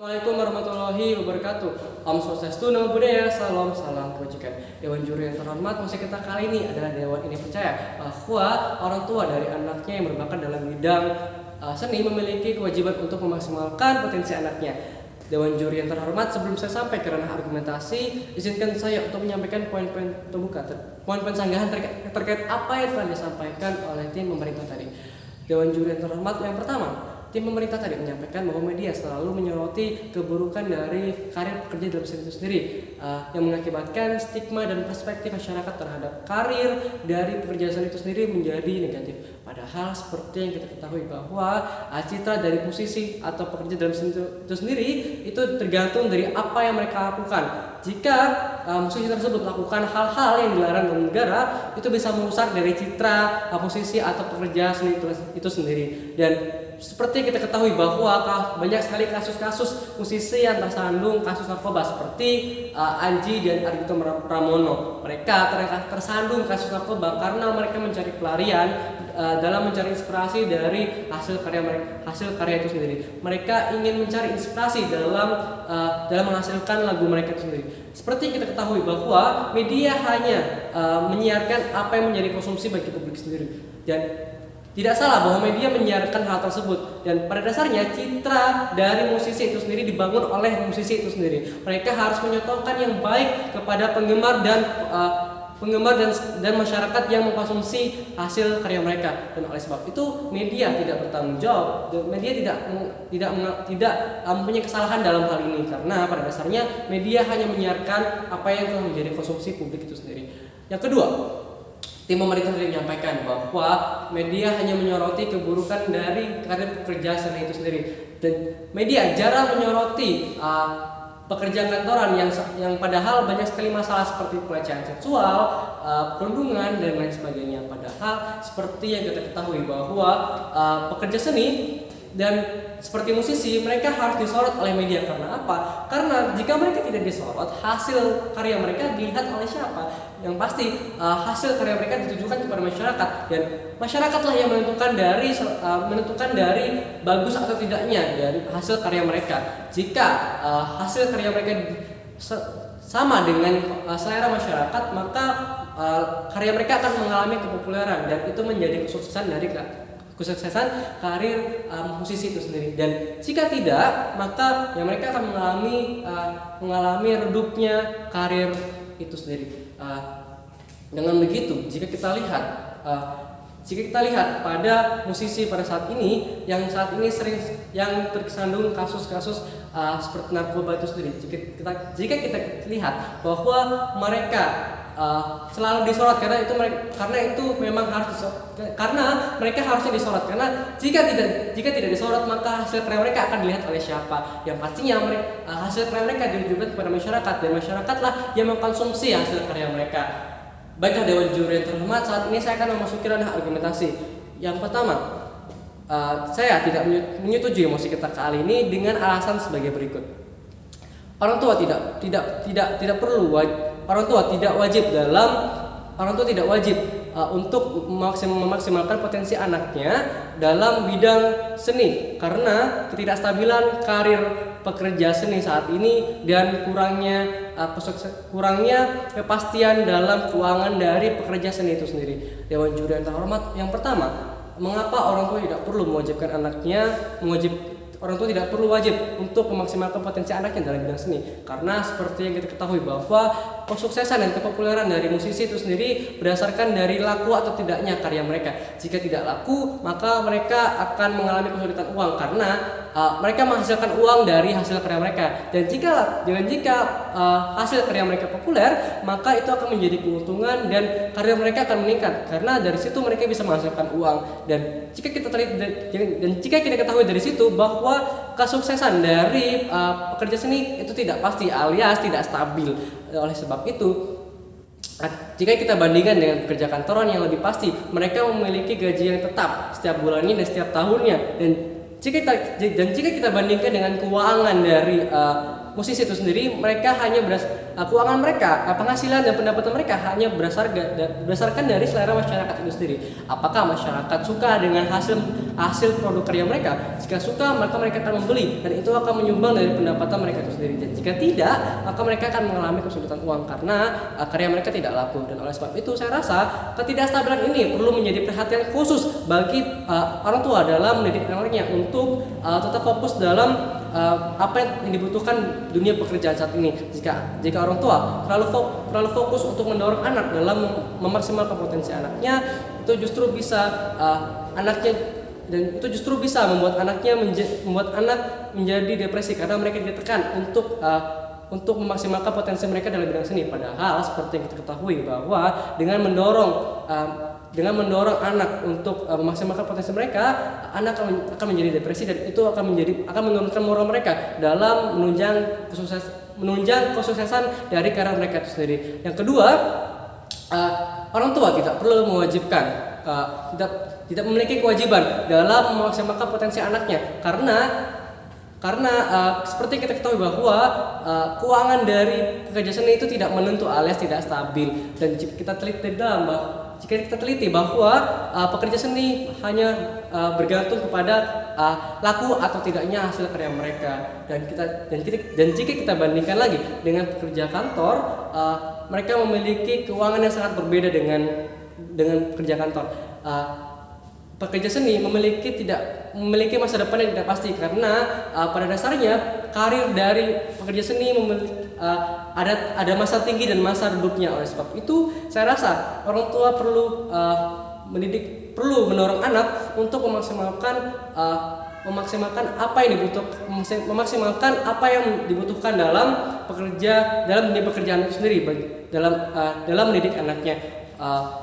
Assalamualaikum warahmatullahi wabarakatuh. Om Swastiastu, Namo Buddhaya, salam kebajikan. Dewan juri yang terhormat, musik kita kali ini adalah dewan ini percaya bahwa orang tua dari anaknya yang berbakat dalam bidang seni memiliki kewajiban untuk memaksimalkan potensi anaknya. Dewan juri yang terhormat, sebelum saya sampai ke ranah argumentasi, izinkan saya untuk menyampaikan poin-poin pembuka, poin-poin sanggahan terkait apa yang telah disampaikan oleh tim pemerintah tadi. Dewan juri yang terhormat, yang pertama, tim pemerintah tadi menyampaikan bahwa media selalu menyoroti keburukan dari karir pekerja dalam seni itu sendiri, yang mengakibatkan stigma dan perspektif masyarakat terhadap karir dari pekerja seni itu sendiri menjadi negatif. Padahal seperti yang kita ketahui bahwa citra dari musisi atau pekerja dalam seni itu sendiri itu tergantung dari apa yang mereka lakukan. Jika musisi tersebut melakukan hal-hal yang dilarang dalam negara, itu bisa merusak dari citra musisi atau pekerja seni itu sendiri. Dan seperti kita ketahui bahwa banyak sekali kasus-kasus musisi yang tersandung kasus narkoba seperti Anji dan Ardhito Pramono. Mereka tersandung kasus narkoba karena mereka mencari pelarian dalam mencari inspirasi dari hasil karya itu sendiri. Mereka ingin mencari inspirasi dalam menghasilkan lagu mereka itu sendiri. Seperti kita ketahui bahwa media hanya menyiarkan apa yang menjadi konsumsi bagi publik sendiri, dan tidak salah bahwa media menyiarkan hal tersebut, dan pada dasarnya citra dari musisi itu sendiri dibangun oleh musisi itu sendiri. Mereka harus menyotokkan yang baik kepada penggemar dan masyarakat yang mengkonsumsi hasil karya mereka. Dan oleh sebab itu media tidak bertanggung jawab, dan media tidak mempunyai kesalahan dalam hal ini, karena pada dasarnya media hanya menyiarkan apa yang telah menjadi konsumsi publik itu sendiri. Yang kedua, tim pemerintah tadi menyampaikan bahwa media hanya menyoroti keburukan dari karir pekerja seni itu sendiri, dan media jarang menyoroti pekerjaan kantoran yang padahal banyak sekali masalah seperti pelecehan seksual, perundungan dan lain sebagainya. Padahal seperti yang kita ketahui bahwa pekerja seni dan seperti musisi, mereka harus disorot oleh media. Karena apa? Karena jika mereka tidak disorot, hasil karya mereka dilihat oleh siapa? Yang pasti hasil karya mereka ditujukan kepada masyarakat, dan masyarakatlah yang menentukan dari bagus atau tidaknya dari hasil karya mereka. Jika hasil karya mereka sama dengan selera masyarakat, maka karya mereka akan mengalami kepopuleran, dan itu menjadi kesuksesan karir musisi itu sendiri. Dan jika tidak, maka mereka akan mengalami redupnya karir itu sendiri. Dengan begitu, jika kita lihat pada musisi pada saat ini yang sering yang tersandung kasus-kasus seperti narkoba itu sendiri, jika kita lihat bahwa mereka selalu disorot karena itu memang harus karena mereka harusnya disorot, karena jika tidak disorot, maka hasil karya mereka akan dilihat oleh siapa? Yang pastinya hasil karya mereka ditujukan kepada masyarakat, dan masyarakatlah yang mengkonsumsi hasil karya mereka. Baiklah Dewan Juri yang terhormat, saat ini saya akan memasuki ranah argumentasi. Yang pertama, saya tidak menyetujui musik kita kali ini dengan alasan sebagai berikut. Orang tua tidak wajib untuk memaksimalkan potensi anaknya dalam bidang seni, karena ketidakstabilan karir pekerja seni saat ini dan kurangnya kepastian dalam keuangan dari pekerja seni itu sendiri. Dewan Juri yang terhormat, yang pertama, mengapa orang tua tidak perlu mewajibkan orang tua tidak perlu wajib untuk memaksimalkan potensi anaknya dalam bidang seni? Karena seperti yang kita ketahui bahwa kesuksesan dan kepopuleran dari musisi itu sendiri berdasarkan dari laku atau tidaknya karya mereka. Jika tidak laku, maka mereka akan mengalami kesulitan uang, karena mereka menghasilkan uang dari hasil karya mereka. Dan jika hasil karya mereka populer, maka itu akan menjadi keuntungan dan karya mereka akan meningkat, karena dari situ mereka bisa menghasilkan uang. Dan jika kita ketahui dari situ bahwa kesuksesan dari pekerja seni itu tidak pasti alias tidak stabil. Oleh sebab itu, jika kita bandingkan dengan pekerja kantoran yang lebih pasti, mereka memiliki gaji yang tetap setiap bulannya dan setiap tahunnya. Dan jika kita bandingkan dengan keuangan dari musisi itu sendiri, mereka hanya keuangan mereka, penghasilan dan pendapatan mereka hanya berdasarkan dari selera masyarakat itu sendiri. Apakah masyarakat suka dengan hasil produk karya mereka? Jika suka, maka mereka akan membeli dan itu akan menyumbang dari pendapatan mereka itu sendiri. Dan jika tidak, maka mereka akan mengalami kesulitan uang karena karya mereka tidak laku. Dan oleh sebab itu saya rasa ketidakstabilan ini perlu menjadi perhatian khusus bagi orang tua dalam mendidik anaknya untuk tetap fokus dalam apa yang dibutuhkan dunia pekerjaan saat ini. Jika orang tua terlalu fokus untuk mendorong anak dalam memaksimalkan potensi anaknya, itu justru bisa membuat anak menjadi depresi karena mereka ditekan untuk memaksimalkan potensi mereka dalam bidang seni. Padahal seperti yang kita ketahui bahwa dengan mendorong anak untuk memaksimalkan potensi mereka, anak akan menjadi depresi dan itu akan menurunkan moral mereka dalam menunjang kesuksesan dari karir mereka itu sendiri. Yang kedua, orang tua tidak perlu mewajibkan, tidak memiliki kewajiban dalam memaksimalkan potensi anaknya karena seperti kita ketahui bahwa keuangan dari pekerja seni itu tidak menentu alias tidak stabil. Dan jika kita teliti bahwa pekerja seni hanya bergantung kepada laku atau tidaknya hasil karya mereka, dan jika kita bandingkan lagi dengan pekerja kantor, mereka memiliki keuangan yang sangat berbeda dengan pekerja kantor. Pekerja seni memiliki masa depan yang tidak pasti karena pada dasarnya karir dari pekerja seni ada masa tinggi dan masa redupnya. Oleh sebab itu saya rasa orang tua perlu mendorong anak untuk memaksimalkan apa yang dibutuhkan dalam dunia pekerjaan itu sendiri dalam mendidik anaknya.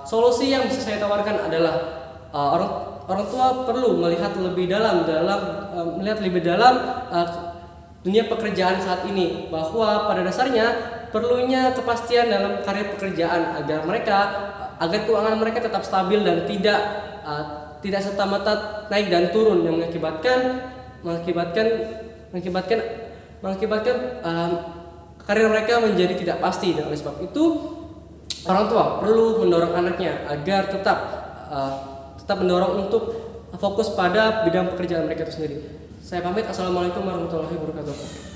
Solusi yang bisa saya tawarkan adalah orang tua perlu melihat lebih dalam dunia pekerjaan saat ini, bahwa pada dasarnya perlunya kepastian dalam karir pekerjaan agar keuangan mereka tetap stabil dan tidak serta-merta naik dan turun yang mengakibatkan karir mereka menjadi tidak pasti. Dan oleh sebab itu orang tua perlu mendorong anaknya agar tetap mendorong untuk fokus pada bidang pekerjaan mereka itu sendiri. Saya pamit. Assalamualaikum warahmatullahi wabarakatuh.